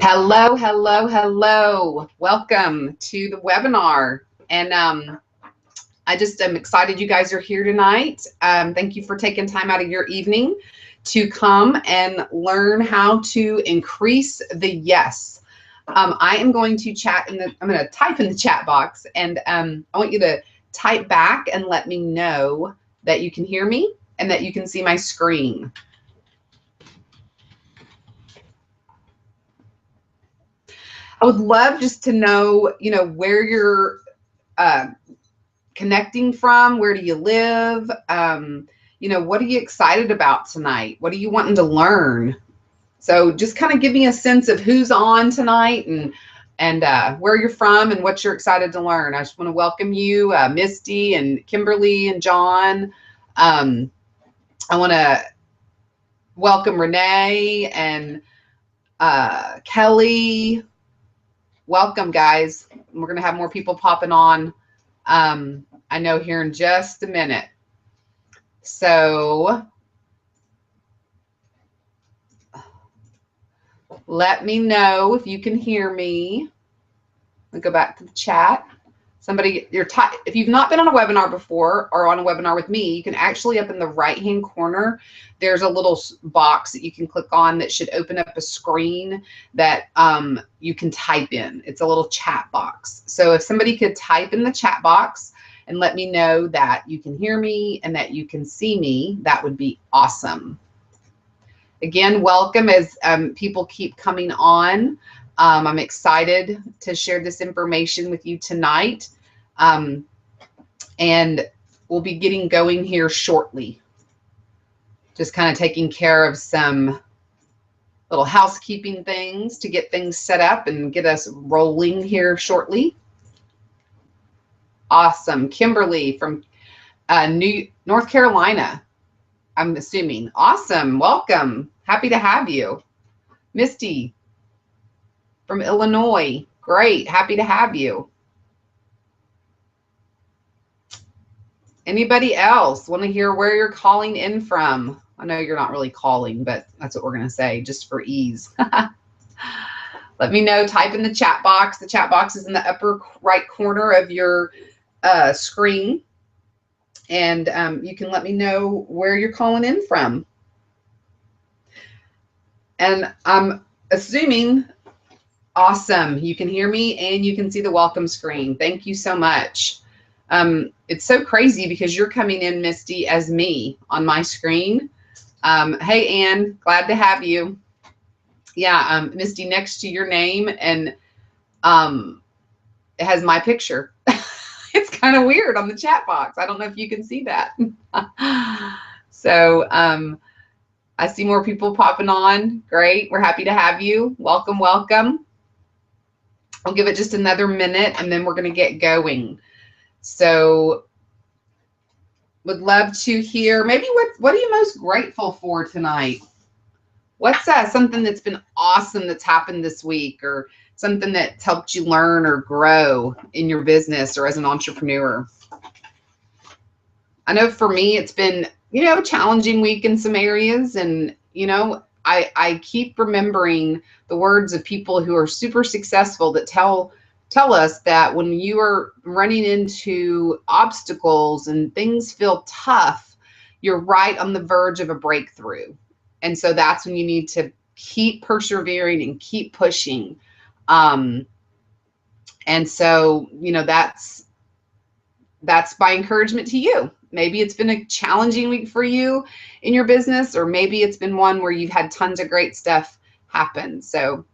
Hello, hello, hello. Welcome to the webinar. And I just am excited you guys are here tonight. Thank you for taking time out of your evening to come and learn how to increase the yes. I am going to I'm going to type in the chat box, and I want you to type back and let me know that you can hear me and that you can see my screen. I would love just to know, where you're connecting from. Where do you live? What are you excited about tonight? What are you wanting to learn? So just kind of give me a sense of who's on tonight and where you're from and what you're excited to learn. I just want to welcome you, Misty and Kimberly and John. I want to welcome Renee and Kelly. Welcome, guys. We're going to have more people popping on, I know, here in just a minute. So let me know if you can hear me. I'll go back to the chat. If you've not been on a webinar before or on a webinar with me, you can actually, up in the right-hand corner, there's a little box that you can click on that should open up a screen that you can type in. It's a little chat box. So if somebody could type in the chat box and let me know that you can hear me and that you can see me, that would be awesome. Again, welcome as people keep coming on. I'm excited to share this information with you tonight. And we'll be getting going here shortly. Just kind of taking care of some little housekeeping things to get things set up and get us rolling here shortly. Awesome. Kimberly from North Carolina, I'm assuming. Awesome. Welcome. Happy to have you. Misty from Illinois. Great. Happy to have you. Anybody else want to hear where you're calling in from? I know you're not really calling, but that's what we're going to say just for ease. Let me know. Type in the chat box. The chat box is in the upper right corner of your screen. And you can let me know where you're calling in from. And I'm assuming, awesome, you can hear me and you can see the welcome screen. Thank you so much. It's so crazy because you're coming in, Misty, as me on my screen. Hey, Ann, glad to have you. Yeah, Misty, next to your name, and it has my picture. It's kind of weird on the chat box. I don't know if you can see that. So I see more people popping on. Great. We're happy to have you. Welcome, welcome. I'll give it just another minute and then we're going to get going. So would love to hear maybe what are you most grateful for tonight? What's something that's been awesome that's happened this week, or something that's helped you learn or grow in your business or as an entrepreneur? I know for me, it's been, a challenging week in some areas. And, I keep remembering the words of people who are super successful that tell us that when you are running into obstacles and things feel tough, you're right on the verge of a breakthrough. And so that's when you need to keep persevering and keep pushing. And so, that's my encouragement to you. Maybe it's been a challenging week for you in your business, or maybe it's been one where you've had tons of great stuff happen. So,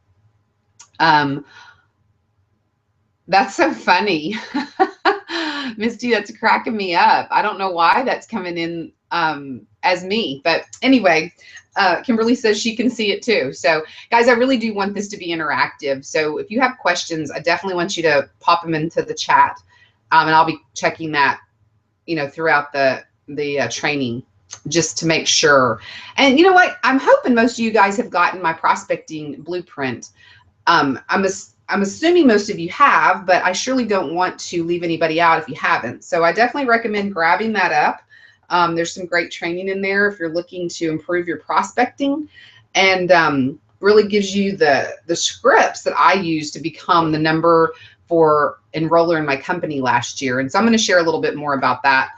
that's so funny. Misty, that's cracking me up. I don't know why that's coming in as me, but anyway, Kimberly says she can see it too. So guys, I really do want this to be interactive. So if you have questions, I definitely want you to pop them into the chat, and I'll be checking that, throughout the training, just to make sure. And you know what? I'm hoping most of you guys have gotten my prospecting blueprint. I'm assuming most of you have, but I surely don't want to leave anybody out if you haven't. So I definitely recommend grabbing that up. There's some great training in there if you're looking to improve your prospecting. And really gives you the scripts that I use to become the number 4 enroller in my company last year. And so I'm going to share a little bit more about that.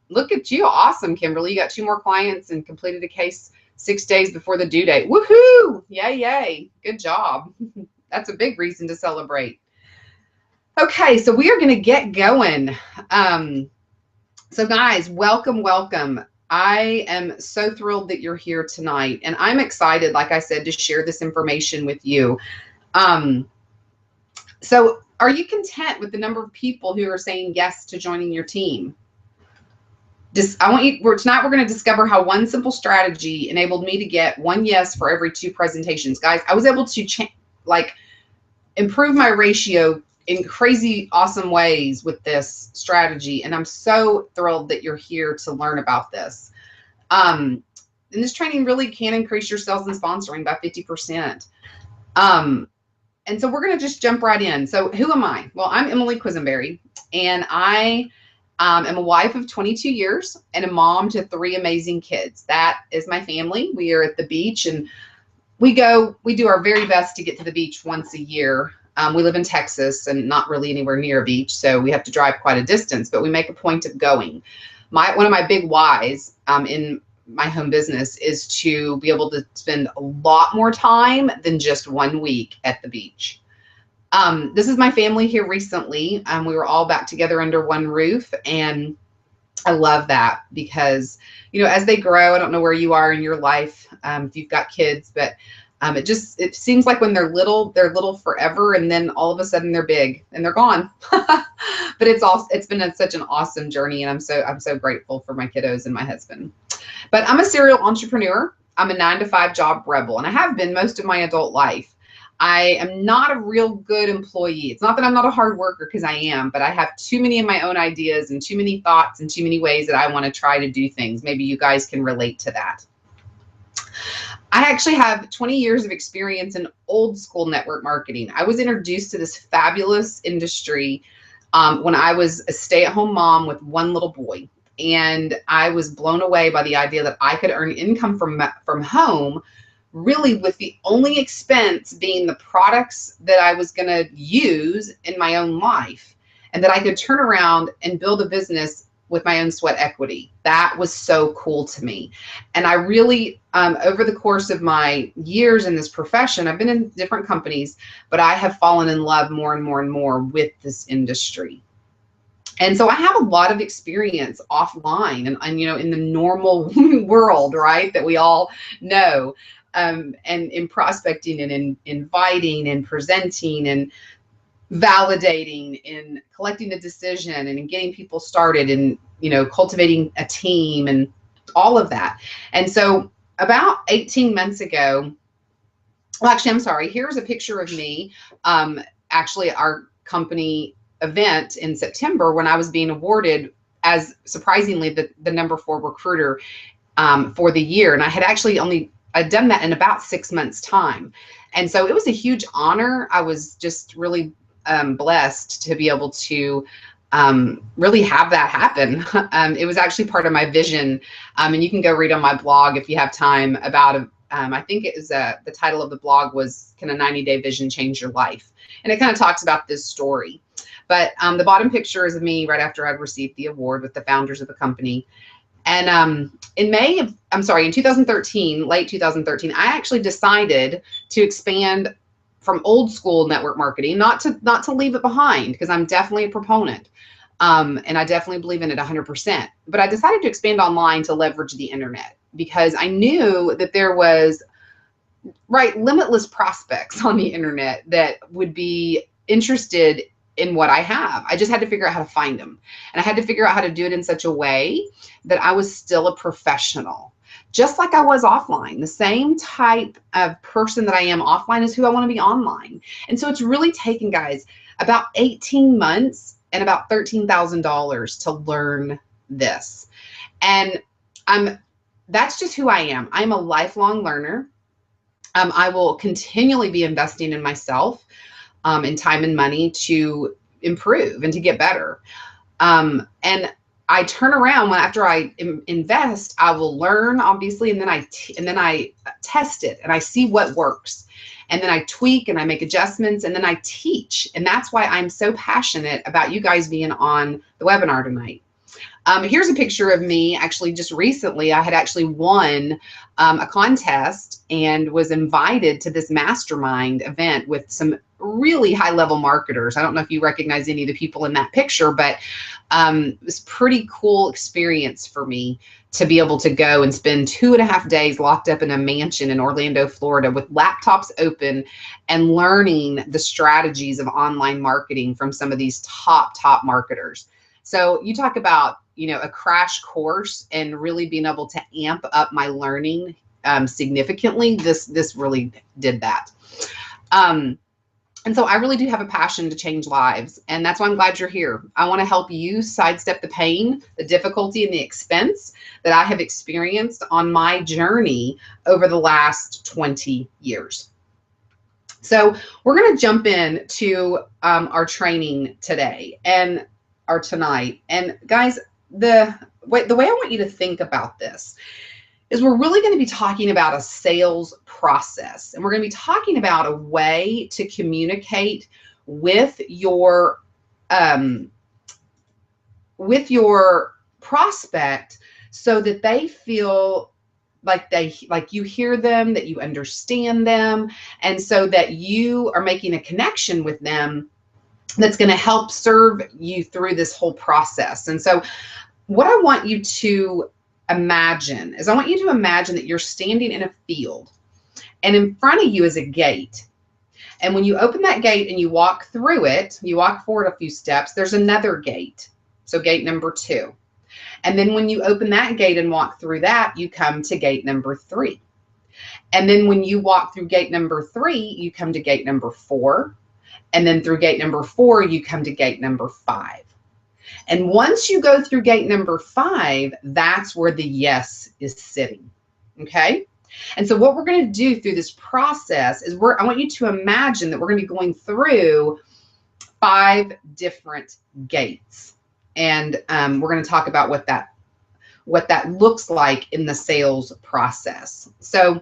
Look at you. Awesome, Kimberly. You got 2 more clients and completed a case 6 days before the due date. Woohoo! Yay, yay. Good job. That's a big reason to celebrate. Okay, so we are going to get going. So guys, welcome, welcome. I am so thrilled that you're here tonight, and I'm excited, like I said, to share this information with you. So are you content with the number of people who are saying yes to joining your team? Tonight we're going to discover how one simple strategy enabled me to get 1 yes for every 2 presentations. Guys, I was able to improve my ratio in crazy awesome ways with this strategy, and I'm so thrilled that you're here to learn about this. And this training really can increase your sales and sponsoring by 50%. And so we're going to just jump right in. So who am I? Well, I'm Emily Quisenberry, and I am a wife of 22 years and a mom to 3 amazing kids. That is my family. We are at the beach, and we do our very best to get to the beach once a year. We live in Texas and not really anywhere near a beach, so we have to drive quite a distance, but we make a point of going. One of my big whys in my home business is to be able to spend a lot more time than just 1 week at the beach. This is my family here recently. We were all back together under one roof, and I love that because, you know, as they grow, I don't know where you are in your life, if you've got kids, but it seems like when they're little forever, and then all of a sudden they're big and they're gone. But it's been such an awesome journey, and I'm so grateful for my kiddos and my husband. But I'm a serial entrepreneur. I'm a 9-to-5 job rebel, and I have been most of my adult life. I am not a real good employee. It's not that I'm not a hard worker, because I am, but I have too many of my own ideas and too many thoughts and too many ways that I want to try to do things. Maybe you guys can relate to that. I actually have 20 years of experience in old school network marketing. I was introduced to this fabulous industry when I was a stay-at-home mom with 1 little boy. And I was blown away by the idea that I could earn income from home, really with the only expense being the products that I was going to use in my own life, and that I could turn around and build a business with my own sweat equity. That was so cool to me. And I really, over the course of my years in this profession, I've been in different companies, but I have fallen in love more and more and more with this industry. And so I have a lot of experience offline and you know, in the normal world, right, that we all know, and in prospecting and in inviting and presenting and validating, in collecting a decision, and in getting people started, and, you know, cultivating a team and all of that. And so about 18 months ago, well, actually, I'm sorry, here's a picture of me, actually our company event in September, when I was being awarded as, surprisingly, the number 4 recruiter for the year. And I had actually I'd done that in about 6 months' time. And so it was a huge honor. I was just really blessed to be able to really have that happen. It was actually part of my vision. And you can go read on my blog if you have time about, I think it was the title of the blog was, Can a 90-Day Vision Change Your Life? And it kind of talks about this story. But the bottom picture is of me right after I'd received the award with the founders of the company. And in 2013, late 2013, I actually decided to expand from old school network marketing, not to leave it behind, because I'm definitely a proponent. And I definitely believe in it 100%. But I decided to expand online to leverage the internet, because I knew that there was limitless prospects on the internet that would be interested in what I have. I just had to figure out how to find them. And I had to figure out how to do it in such a way that I was still a professional, just like I was offline. The same type of person that I am offline is who I want to be online. And so it's really taken, guys, about 18 months and about $13,000 to learn this. And that's just who I am. I'm a lifelong learner. I will continually be investing in myself, in time and money, to improve and to get better. And I turn around after I invest, I will learn, obviously, and then I test it and I see what works. And then I tweak and I make adjustments and then I teach. And that's why I'm so passionate about you guys being on the webinar tonight. Here's a picture of me actually just recently. I had actually won a contest and was invited to this mastermind event with some really high level marketers. I don't know if you recognize any of the people in that picture, but it was a pretty cool experience for me to be able to go and spend 2.5 days locked up in a mansion in Orlando, Florida with laptops open and learning the strategies of online marketing from some of these top marketers. So you talk about, you know, a crash course and really being able to amp up my learning significantly. This really did that. And so I really do have a passion to change lives. And that's why I'm glad you're here. I want to help you sidestep the pain, the difficulty, and the expense that I have experienced on my journey over the last 20 years. So we're going to jump into our training today or tonight. And guys, the way I want you to think about this is we're really going to be talking about a sales process, and we're going to be talking about a way to communicate with your prospect so that they feel like you hear them, that you understand them, and so that you are making a connection with them that's going to help serve you through this whole process. And so what I want you to imagine is I want you to imagine that you're standing in a field and in front of you is a gate. And when you open that gate and you walk through it, you walk forward a few steps, there's another gate. So gate number 2. And then when you open that gate and walk through that, you come to gate number 3. And then when you walk through gate number 3, you come to gate number 4. And then through gate number 4, you come to gate number 5. And once you go through gate number 5, that's where the yes is sitting, okay? And so what we're going to do through this process is I want you to imagine that we're going to be going through 5 different gates. And we're going to talk about what that looks like in the sales process. So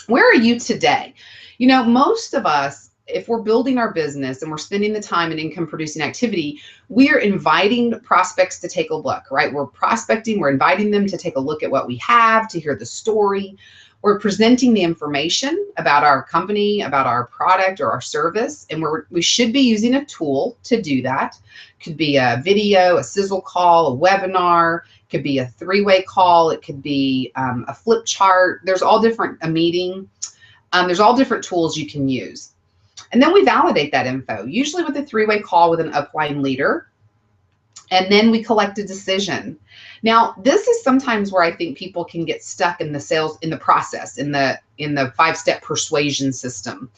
where are you today? You know, most of us, if we're building our business and we're spending the time in income producing activity, we are inviting prospects to take a look, right? We're prospecting, we're inviting them to take a look at what we have, to hear the story. We're presenting the information about our company, about our product or our service, and we should be using a tool to do that. Could be a video, a sizzle call, a webinar, could be a 3-way call, it could be a flip chart. There's all different, a meeting. There's all different tools you can use. And then we validate that info, usually with a 3-way call with an upline leader. And then we collect a decision. Now, this is sometimes where I think people can get stuck in the sales, in the process, in the 5-step persuasion system.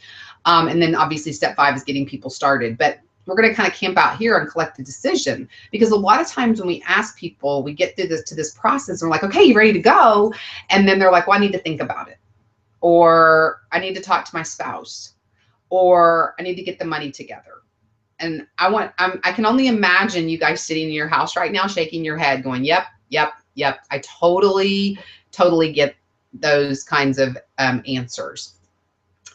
And then obviously step 5 is getting people started. But we're going to kind of camp out here and collect the decision, because a lot of times when we ask people, we get through this process and we're like, okay, you ready to go? And then they're like, well, I need to think about it. Or I need to talk to my spouse. Or I need to get the money together. And I can only imagine you guys sitting in your house right now, shaking your head going, yep. I totally get those kinds of answers.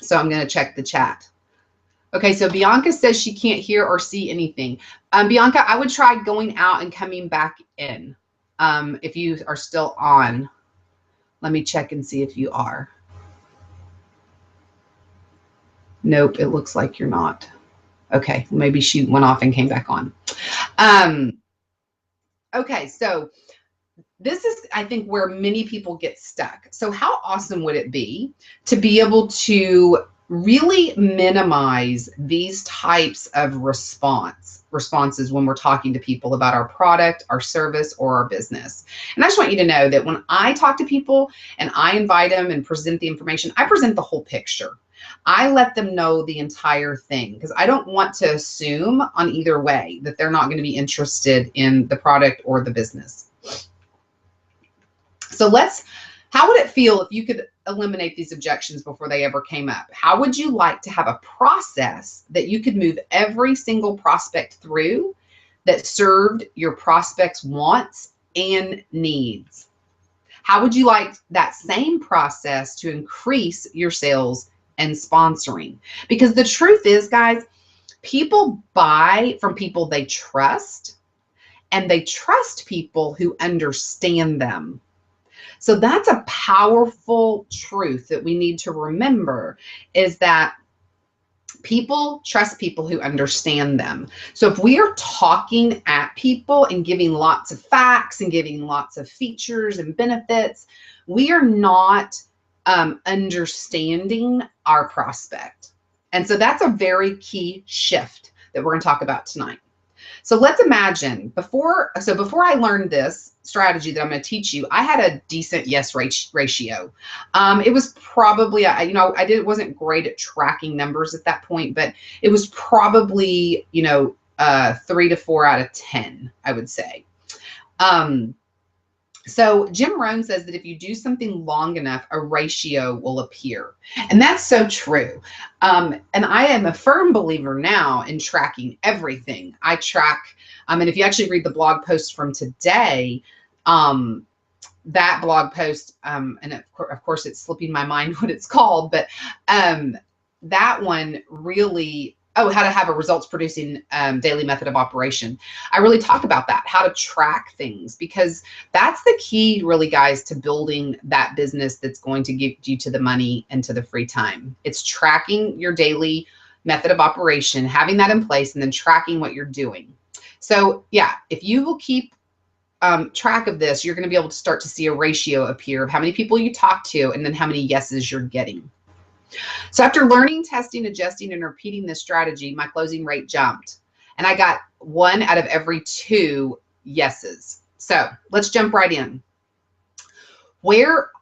So I'm going to check the chat. Okay, so Bianca says she can't hear or see anything. Bianca, I would try going out and coming back in if you are still on. Let me check and see if you are. Nope, it looks like you're not. Okay, maybe she went off and came back on. Okay, so this is, I think, where many people get stuck. So how awesome would it be to be able to really minimize these types of responses when we're talking to people about our product, our service, or our business? And I just want you to know that when I talk to people and I invite them and present the information, I present the whole picture. I let them know the entire thing, because I don't want to assume on either way that they're not going to be interested in the product or the business. So how would it feel if you could eliminate these objections before they ever came up? How would you like to have a process that you could move every single prospect through that served your prospects' wants and needs? How would you like that same process to increase your sales and sponsoring? Because the truth is, guys, people buy from people they trust, and they trust people who understand them. So that's a powerful truth that we need to remember, is that people trust people who understand them. So if we are talking at people and giving lots of facts and giving lots of features and benefits, we are not understanding our prospect. And so that's a very key shift that we're going to talk about tonight. So let's imagine before I learned this strategy that I'm going to teach you, I had a decent yes ratio. It was probably, wasn't great at tracking numbers at that point, but it was probably, 3 to 4 out of 10, I would say. So Jim Rohn says that if you do something long enough, a ratio will appear. And that's so true. And I am a firm believer now in tracking everything. I track, and if you actually read the blog post from today, that blog post, and of course it's slipping my mind what it's called, but that one really, how to have a results producing daily method of operation. I really talk about that, how to track things, because that's the key really, guys, to building that business that's going to get you to the money and to the free time. It's tracking your daily method of operation, having that in place, and then tracking what you're doing. So yeah, if you will keep track of this, you're going to be able to start to see a ratio appear of how many people you talk to and then how many yeses you're getting. So after learning, testing, adjusting, and repeating this strategy, my closing rate jumped, and I got 1 out of every 2 yeses. So let's jump right in.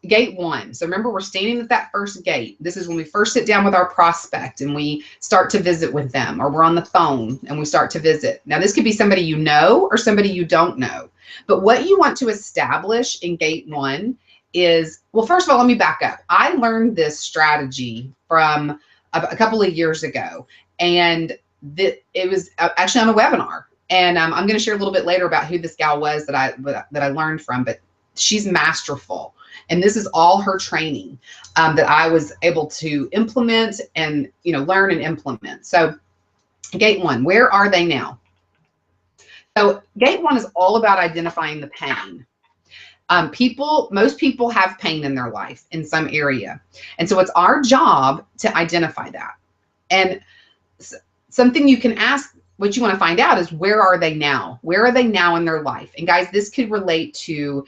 Gate 1. So remember, we're standing at that first gate. This is when we first sit down with our prospect and we start to visit with them, or we're on the phone and we start to visit. Now, this could be somebody you know or somebody you don't know. But what you want to establish in gate 1 is, well, first of all, let me back up. I learned this strategy from a couple of years ago, and it was actually on a webinar. And I'm going to share a little bit later about who this gal was that I learned from, but she's masterful. And this is all her training that I was able to implement and, learn and implement. So gate 1, where are they now? So gate 1 is all about identifying the pain. Most people have pain in their life in some area. And so it's our job to identify that. And something you can ask, what you want to find out is, where are they now? Where are they now in their life? And guys, this could relate to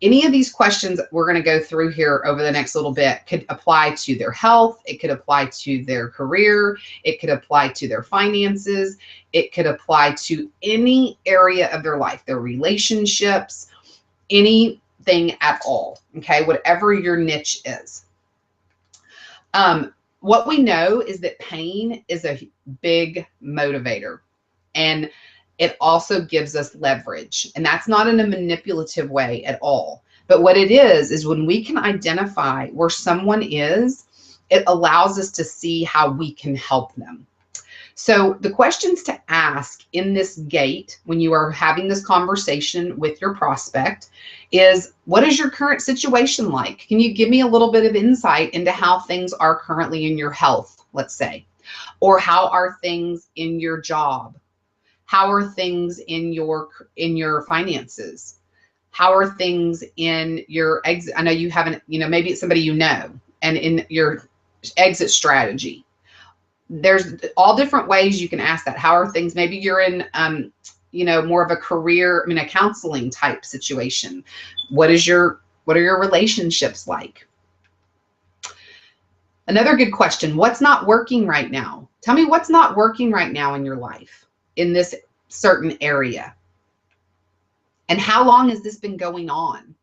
any of these questions we're going to go through here over the next little bit. Could apply to their health. It could apply to their career. It could apply to their finances. It could apply to any area of their life, their relationships, anything at all, okay? Whatever your niche is. What we know is that pain is a big motivator, and it also gives us leverage. And that's not in a manipulative way at all. But what it is when we can identify where someone is, it allows us to see how we can help them. So the questions to ask in this gate when you are having this conversation with your prospect is, what is your current situation like? Can you give me a little bit of insight into how things are currently in your health, let's say? Or how are things in your job? How are things in your finances? How are things in your exit? I know you haven't, maybe it's somebody and in your exit strategy. There's all different ways you can ask that. How are things? Maybe you're in, more of a career, a counseling type situation. What are your relationships like? Another good question, what's not working right now? Tell me what's not working right now in your life in this certain area. And how long has this been going on?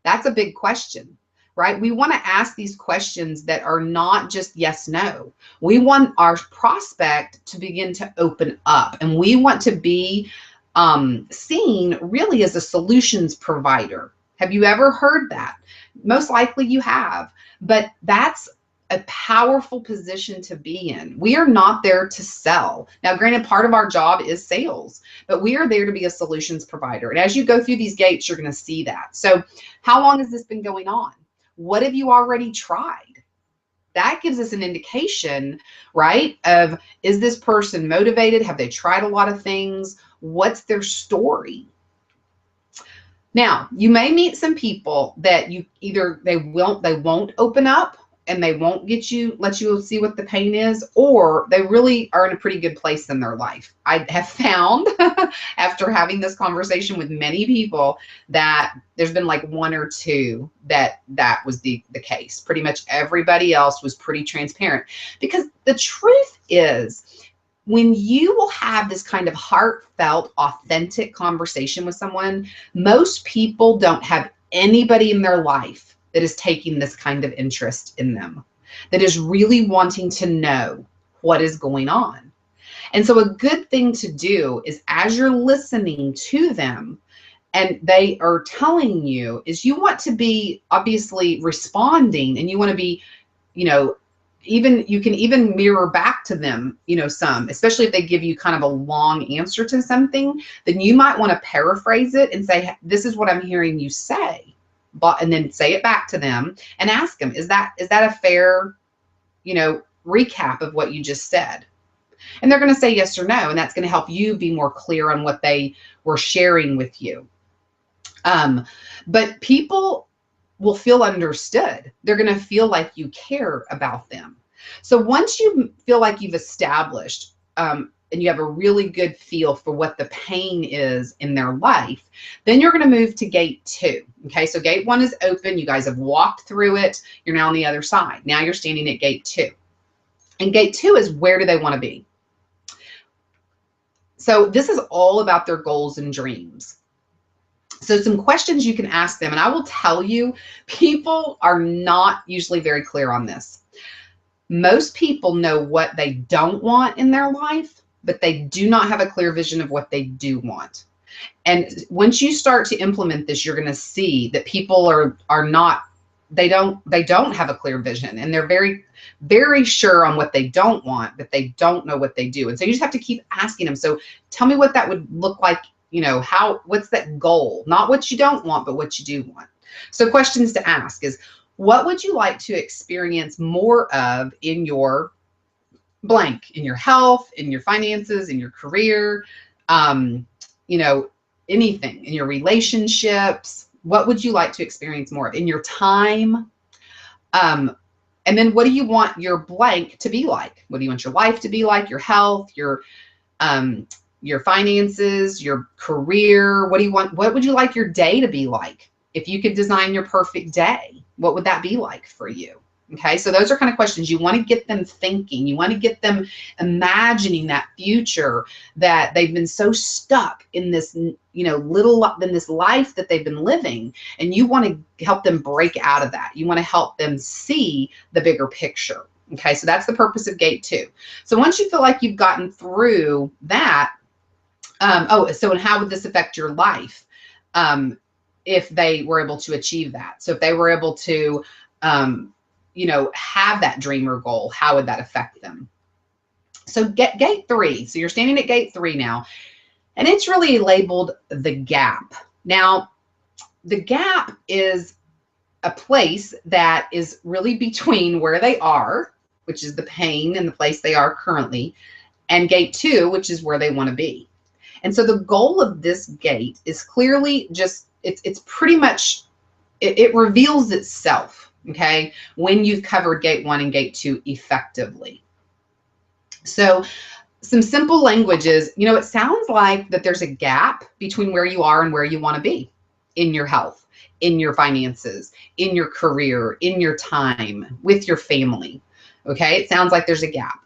That's a big question, right? We want to ask these questions that are not just yes, no. We want our prospect to begin to open up, and we want to be seen really as a solutions provider. Have you ever heard that? Most likely you have, but that's a powerful position to be in. We are not there to sell. Now, granted, part of our job is sales, but we are there to be a solutions provider. And as you go through these gates, you're going to see that. So how long has this been going on? What have you already tried? That gives us an indication, right, of, is this person motivated? Have they tried a lot of things? What's their story? Now, you may meet some people that you either they won't open up and they won't let you see what the pain is, or they really are in a pretty good place in their life. I have found after having this conversation with many people that there's been like one or two that was the case. Pretty much everybody else was pretty transparent, because the truth is, when you will have this kind of heartfelt, authentic conversation with someone, most people don't have anybody in their life that is taking this kind of interest in them, that is really wanting to know what is going on. And so a good thing to do is, as you're listening to them and they are telling you, is you want to be obviously responding, and you want to be, you know, you can even mirror back to them, you know, some, especially if they give you kind of a long answer to something, then you might want to paraphrase it and say, this is what I'm hearing you say. And then say it back to them and ask them, is that a fair, you know, recap of what you just said? And they're going to say yes or no. And that's going to help you be more clear on what they were sharing with you. But people will feel understood. They're going to feel like you care about them. So once you feel like you've established, and you have a really good feel for what the pain is in their life, then you're going to move to gate 2. Okay, so gate 1 is open. You guys have walked through it. You're now on the other side. Now you're standing at gate 2. And gate 2 is, where do they want to be? So this is all about their goals and dreams. So some questions you can ask them, and I will tell you, people are not usually very clear on this. Most people know what they don't want in their life, but they do not have a clear vision of what they do want. And once you start to implement this, you're going to see that people are not, they don't have a clear vision, and they're very, very sure on what they don't want, but they don't know what they do. And so you just have to keep asking them. So tell me what that would look like. You know, what's that goal? Not what you don't want, but what you do want. So questions to ask is, what would you like to experience more of in your blank, in your health, in your finances, in your career, you know, anything, in your relationships? What would you like to experience more of in your time? And then what do you want your blank to be like? What do you want your life to be like? Your health, your finances, your career. What do you want? What would you like your day to be like? If you could design your perfect day, what would that be like for you? Okay, so those are kind of questions you want to get them thinking. You want to get them imagining that future that they've been so stuck in this, you know, in this life that they've been living, and you want to help them break out of that. You want to help them see the bigger picture. Okay, so that's the purpose of gate 2. So once you feel like you've gotten through that, and how would this affect your life if they were able to achieve that? So if they were able to, you know, have that dream or goal, how would that affect them? So gate 3. So you're standing at gate 3 now, and it's really labeled the gap. Now, the gap is a place that is really between where they are, which is the pain and the place they are currently, and gate 2, which is where they want to be. And so the goal of this gate is clearly just, it's pretty much, it reveals itself, okay, when you've covered gate 1 and gate 2 effectively. So some simple language is, you know, it sounds like that there's a gap between where you are and where you want to be in your health, in your finances, in your career, in your time, with your family. Okay, it sounds like there's a gap.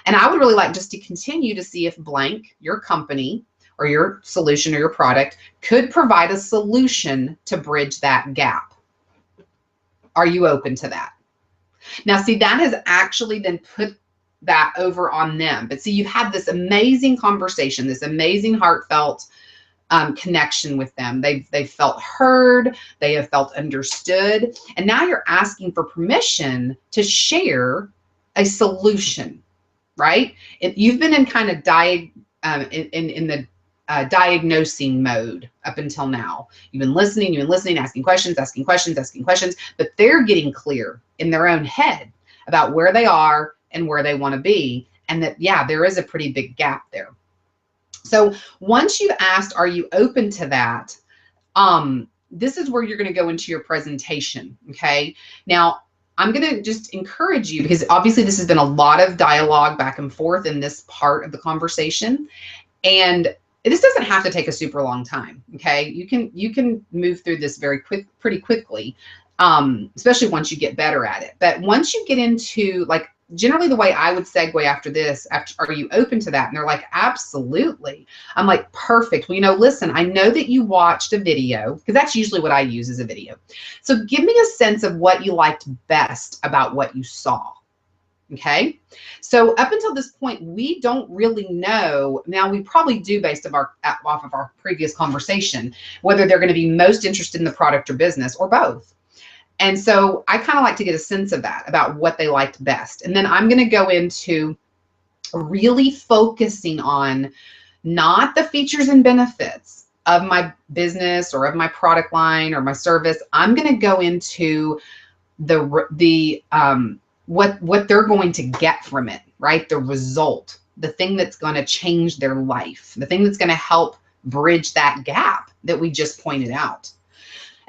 And I would really like just to continue to see if blank, your company or your solution or your product, could provide a solution to bridge that gap. Are you open to that? Now, see, that has actually then put that over on them. But see, you've had this amazing conversation, this amazing heartfelt connection with them. They've felt heard, they have felt understood, and now you're asking for permission to share a solution, right? You've been in kind of in the diagnosing mode up until now. You've been listening, asking questions, but they're getting clear in their own head about where they are and where they want to be, and that, yeah, there is a pretty big gap there. So once you've asked, are you open to that? This is where you're going to go into your presentation. Okay. Now I'm going to just encourage you, because obviously this has been a lot of dialogue back and forth in this part of the conversation. And this doesn't have to take a super long time. Okay. You can move through this pretty quickly. Especially once you get better at it. But once you get into, like, generally the way I would segue after this, are you open to that? And they're like, absolutely. I'm like, perfect. Well, you know, listen, I know that you watched a video, because that's usually what I use, as a video. So give me a sense of what you liked best about what you saw. Okay. So up until this point, we don't really know. Now we probably do, based off of our previous conversation, whether they're going to be most interested in the product or business, or both. And so I kind of like to get a sense of that, about what they liked best. And then I'm going to go into really focusing on not the features and benefits of my business or of my product line or my service. I'm going to go into what they're going to get from it, right? The result, the thing that's going to change their life, the thing that's going to help bridge that gap that we just pointed out.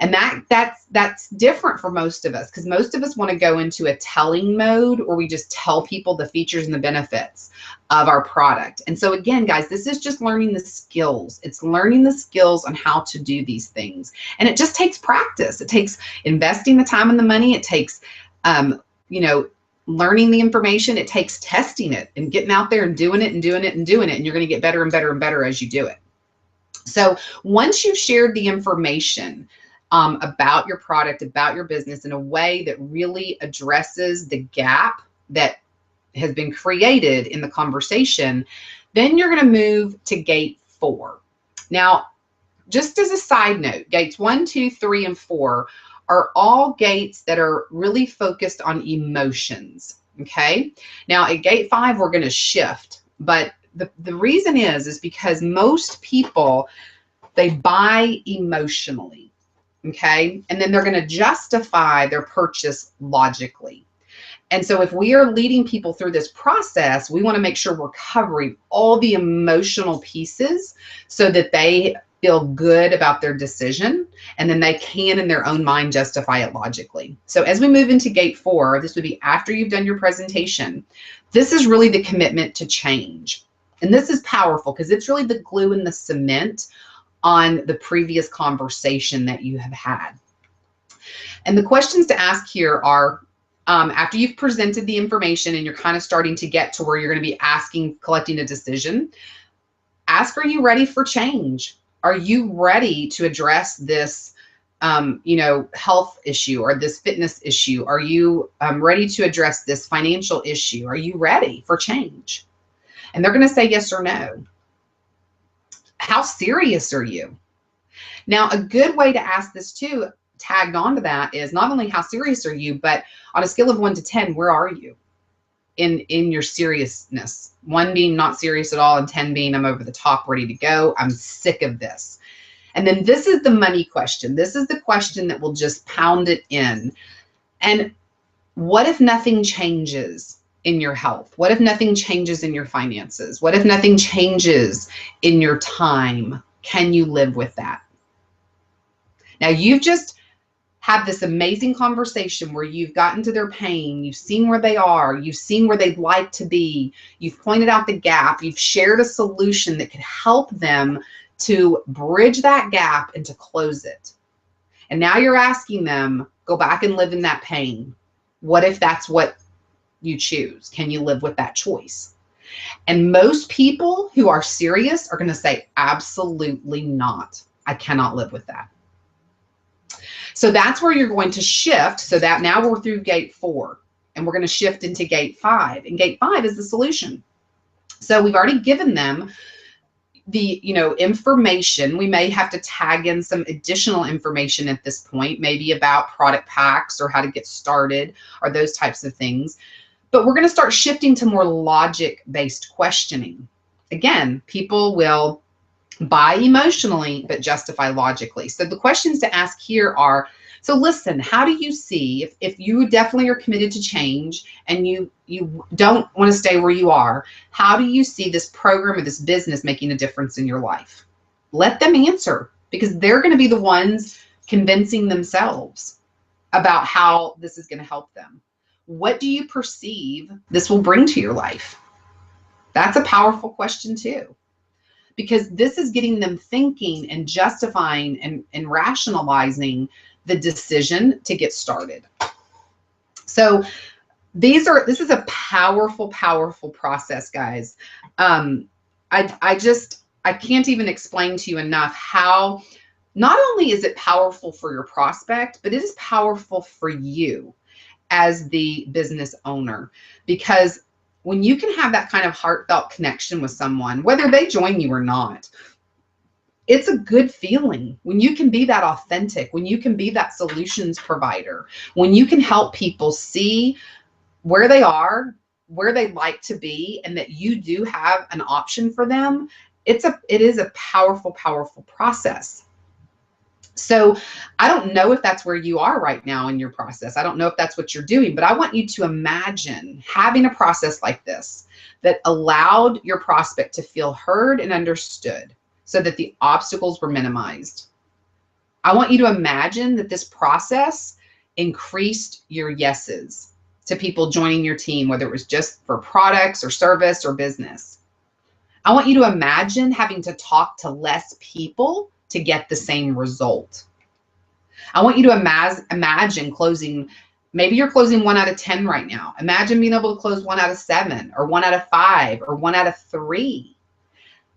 And that's different for most of us, because most of us want to go into a telling mode where we just tell people the features and the benefits of our product. And so again, guys, this is just learning the skills. It's learning the skills on how to do these things. And it just takes practice. It takes investing the time and the money. It takes, learning the information. It takes testing it and getting out there and doing it. And you're going to get better and better and better as you do it. So once you've shared the information about your product, about your business, in a way that really addresses the gap that has been created in the conversation, then you're going to move to gate 4. Now, just as a side note, gates 1, 2, 3, and 4 are all gates that are really focused on emotions. Okay. Now at gate 5, we're going to shift, but the reason is because most people, they buy emotionally. Okay. And then they're going to justify their purchase logically. And so if we are leading people through this process, we want to make sure we're covering all the emotional pieces so that they feel good about their decision, and then they can, in their own mind, justify it logically. So as we move into gate 4, this would be after you've done your presentation. This is really the commitment to change. And this is powerful because it's really the glue and the cement on the previous conversation that you have had. And the questions to ask here are, after you've presented the information and you're kind of starting to get to where you're going to be collecting a decision, ask, are you ready for change? Are you ready to address this, health issue or this fitness issue? Are you ready to address this financial issue? Are you ready for change? And they're going to say yes or no. How serious are you? Now, a good way to ask this too, tagged onto that, is not only how serious are you, but on a scale of 1 to 10, where are you in your seriousness? 1 being not serious at all, and 10 being I'm over the top, ready to go. I'm sick of this. And then this is the money question. This is the question that will just pound it in. And what if nothing changes in your health? What if nothing changes in your finances? What if nothing changes in your time? Can you live with that? Now, you've just had this amazing conversation where you've gotten to their pain, you've seen where they are, you've seen where they'd like to be, you've pointed out the gap, you've shared a solution that could help them to bridge that gap and to close it. And now you're asking them, go back and live in that pain. What if that's what you choose? Can you live with that choice? And most people who are serious are going to say, absolutely not. I cannot live with that. So that's where you're going to shift. So that now we're through gate 4 and we're going to shift into gate 5. And gate 5 is the solution. So we've already given them the, information. We may have to tag in some additional information at this point, maybe about product packs or how to get started or those types of things. But we're going to start shifting to more logic-based questioning. Again, people will buy emotionally, but justify logically. So the questions to ask here are, so listen, how do you see, if you definitely are committed to change and you don't want to stay where you are, how do you see this program or this business making a difference in your life? Let them answer, because they're going to be the ones convincing themselves about how this is going to help them. What do you perceive this will bring to your life? That's a powerful question too, because this is getting them thinking and justifying and rationalizing the decision to get started. So this is a powerful, powerful process, guys. I can't even explain to you enough how not only is it powerful for your prospect, but it is powerful for you as the business owner, because when you can have that kind of heartfelt connection with someone, whether they join you or not, it's a good feeling when you can be that authentic, when you can be that solutions provider, when you can help people see where they are, where they'd like to be, and that you do have an option for them. It is a powerful, powerful process. So I don't know if that's where you are right now in your process. I don't know if that's what you're doing, but I want you to imagine having a process like this that allowed your prospect to feel heard and understood so that the obstacles were minimized. I want you to imagine that this process increased your yeses to people joining your team, whether it was just for products or service or business. I want you to imagine having to talk to less people to get the same result. I want you to imagine closing, maybe you're closing 1 out of 10 right now. Imagine being able to close 1 out of 7 or 1 out of 5 or 1 out of 3.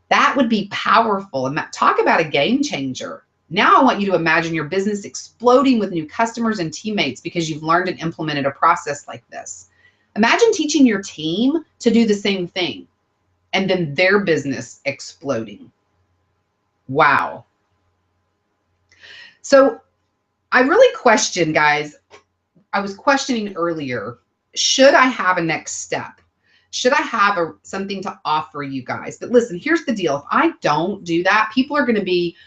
That would be powerful. And talk about a game changer. Now I want you to imagine your business exploding with new customers and teammates because you've learned and implemented a process like this. Imagine teaching your team to do the same thing and then their business exploding. Wow. So I really question, guys, I was questioning earlier, should I have a next step? Should I have something to offer you guys? But listen, here's the deal. If I don't do that, people are going to be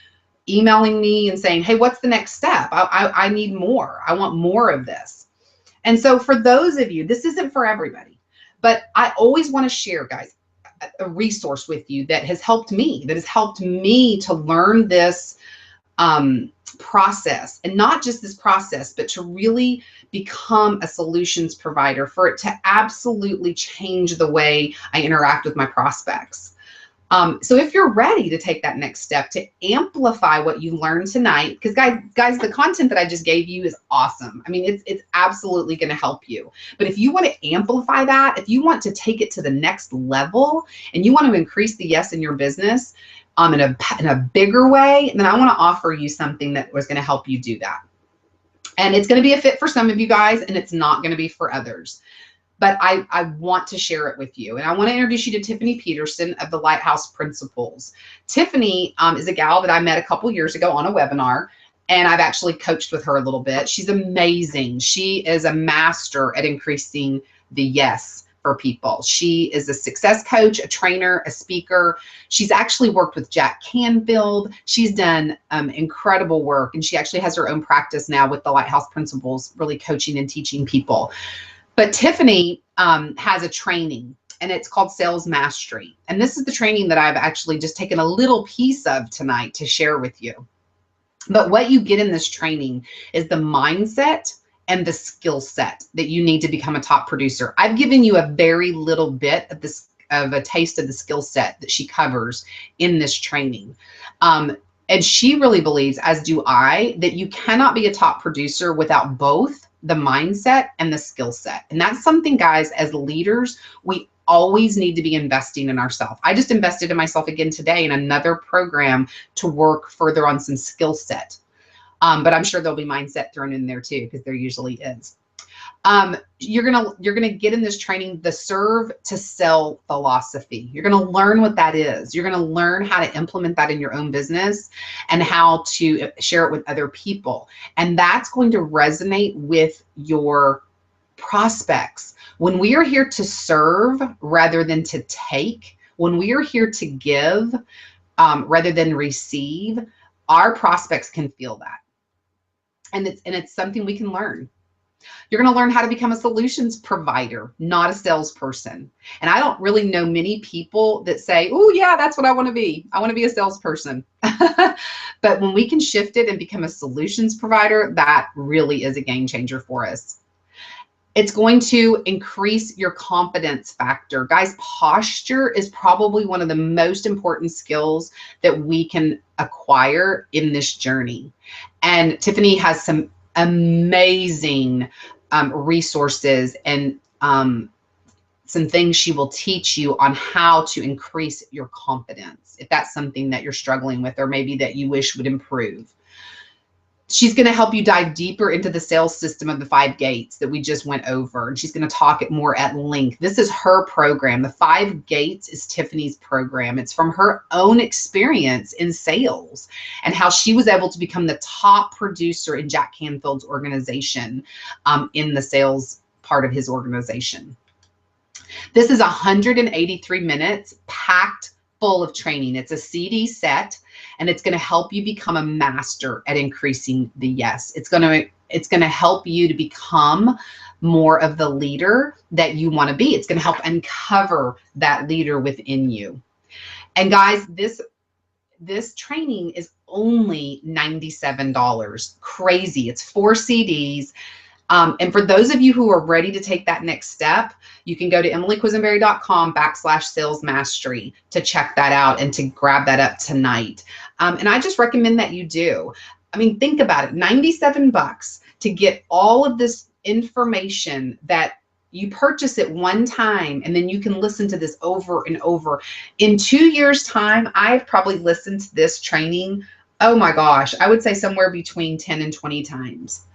emailing me and saying, hey, what's the next step? I need more. I want more of this. And so for those of you, this isn't for everybody, but I always want to share, guys, a resource with you that has helped me, to learn this process, and not just this process, but to really become a solutions provider, for it to absolutely change the way I interact with my prospects. So if you're ready to take that next step to amplify what you learned tonight, because guys, the content that I just gave you is awesome. I mean, it's absolutely going to help you. But if you want to amplify that, if you want to take it to the next level and you want to increase the yes in your business in a bigger way, then I want to offer you something that was going to help you do that. And it's going to be a fit for some of you guys, and it's not going to be for others. But I want to share it with you. And I want to introduce you to Tiffany Peterson of the Lighthouse Principles. Tiffany is a gal that I met a couple years ago on a webinar, and I've actually coached with her a little bit. She's amazing. She is a master at increasing the yes for people. She is a success coach, a trainer, a speaker. She's actually worked with Jack Canfield. She's done incredible work, and she actually has her own practice now with the Lighthouse Principles, really coaching and teaching people. But Tiffany has a training, and it's called Sales Mastery. And this is the training that I've actually just taken a little piece of tonight to share with you. But what you get in this training is the mindset and the skill set that you need to become a top producer. I've given you a very little bit of a taste of the skill set that she covers in this training. And she really believes, as do I, that you cannot be a top producer without both the mindset and the skill set. And that's something, guys, as leaders, we always need to be investing in ourselves. I just invested in myself again today in another program to work further on some skill set. But I'm sure there'll be mindset thrown in there too, because there usually is. You're gonna get in this training the serve to sell philosophy. You're gonna learn what that is. You're gonna learn how to implement that in your own business and how to share it with other people. And that's going to resonate with your prospects. When we are here to serve rather than to take, when we are here to give rather than receive, our prospects can feel that. And it's something we can learn. You're going to learn how to become a solutions provider, not a salesperson. And I don't really know many people that say, oh yeah, that's what I want to be. I want to be a salesperson. But when we can shift it and become a solutions provider, that really is a game changer for us. It's going to increase your confidence factor. Guys, posture is probably one of the most important skills that we can acquire in this journey. And Tiffany has some amazing resources and some things she will teach you on how to increase your confidence if that's something that you're struggling with or maybe that you wish would improve. She's going to help you dive deeper into the sales system of the 5 gates that we just went over. And she's going to talk it more at length. This is her program. The 5 gates is Tiffany's program. It's from her own experience in sales and how she was able to become the top producer in Jack Canfield's organization in the sales part of his organization. This is 183 minutes packed full of training. It's a CD set, and it's going to help you become a master at increasing the yes. It's going to help you to become more of the leader that you want to be. It's going to help uncover that leader within you. And guys, this training is only $97. Crazy. It's 4 CDs. And for those of you who are ready to take that next step, you can go to emilyquisenberry.com/sales mastery to check that out and to grab that up tonight. And I just recommend that you do. I mean, think about it, $97 to get all of this information that you purchase it one time, and then you can listen to this over and over. In 2 years' time, I've probably listened to this training, oh my gosh, I would say somewhere between 10 and 20 times.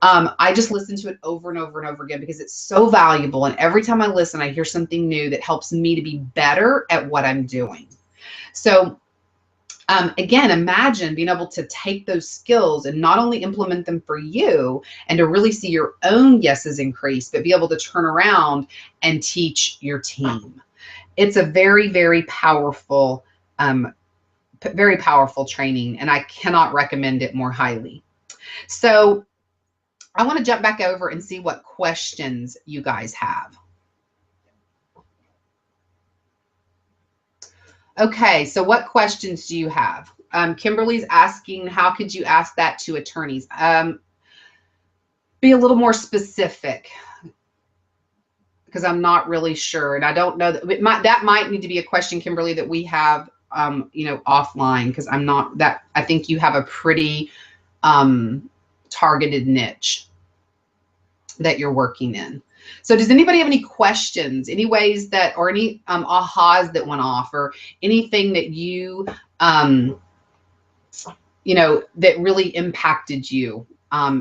I just listen to it over and over and over again because it's so valuable. And every time I listen, I hear something new that helps me to be better at what I'm doing. So again, imagine being able to take those skills and not only implement them for you and to really see your own yeses increase, but be able to turn around and teach your team. It's a very, very powerful training, and I cannot recommend it more highly. So I want to jump back over and see what questions you guys have. Okay, so what questions do you have? Kimberly's asking, how could you ask that to attorneys? Be a little more specific, because I'm not really sure, and I don't know that might need to be a question, Kimberly, that we have offline, because I'm not that. I think you have a pretty targeted niche that you're working in. So does anybody have any questions, any ways that, or any ahas that went off, or anything that you that really impacted you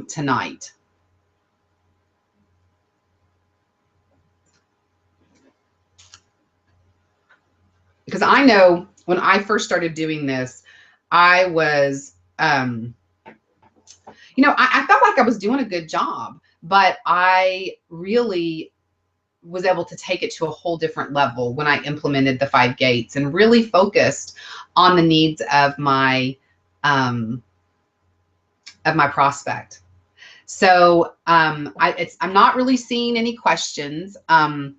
tonight? Because I know when I first started doing this, I was I felt like I was doing a good job, but I really was able to take it to a whole different level when I implemented the 5 gates and really focused on the needs of my prospect. So I'm not really seeing any questions. I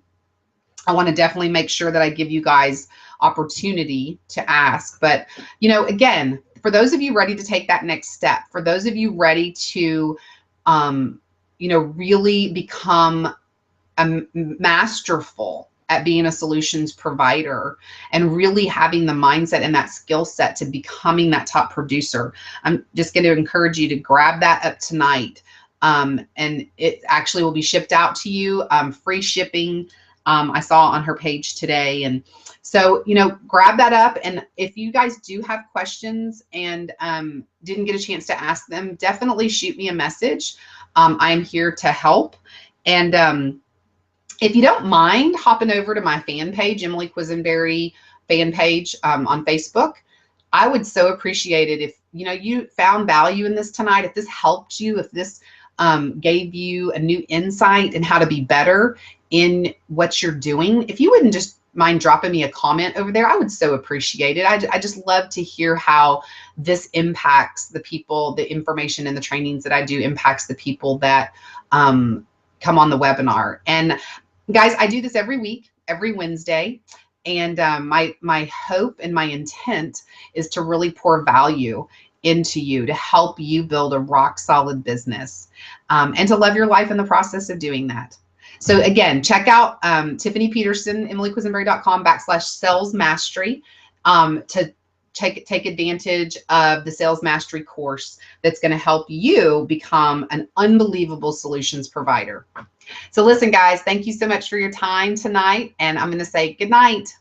want to definitely make sure that I give you guys opportunity to ask. But again, for those of you ready to take that next step, for those of you ready to really become masterful at being a solutions provider and really having the mindset and that skill set to becoming that top producer, I'm just going to encourage you to grab that up tonight. And it actually will be shipped out to you, free shipping. I saw on her page today. And so, grab that up. And if you guys do have questions and didn't get a chance to ask them, definitely shoot me a message. I'm here to help. And if you don't mind hopping over to my fan page, Emily Quisenberry fan page on Facebook, I would so appreciate it if you found value in this tonight, if this helped you, if this gave you a new insight in how to be better in what you're doing. If you wouldn't just mind dropping me a comment over there, I would so appreciate it. I just love to hear how this impacts the people, the information and the trainings that I do impacts the people that come on the webinar. And guys, I do this every week, every Wednesday. And my hope and my intent is to really pour value into you, to help you build a rock solid business, and to love your life in the process of doing that. So again, check out Tiffany Peterson, emilyquisenberry.com/sales mastery to take advantage of the sales mastery course that's going to help you become an unbelievable solutions provider. So listen, guys, thank you so much for your time tonight. And I'm going to say good night.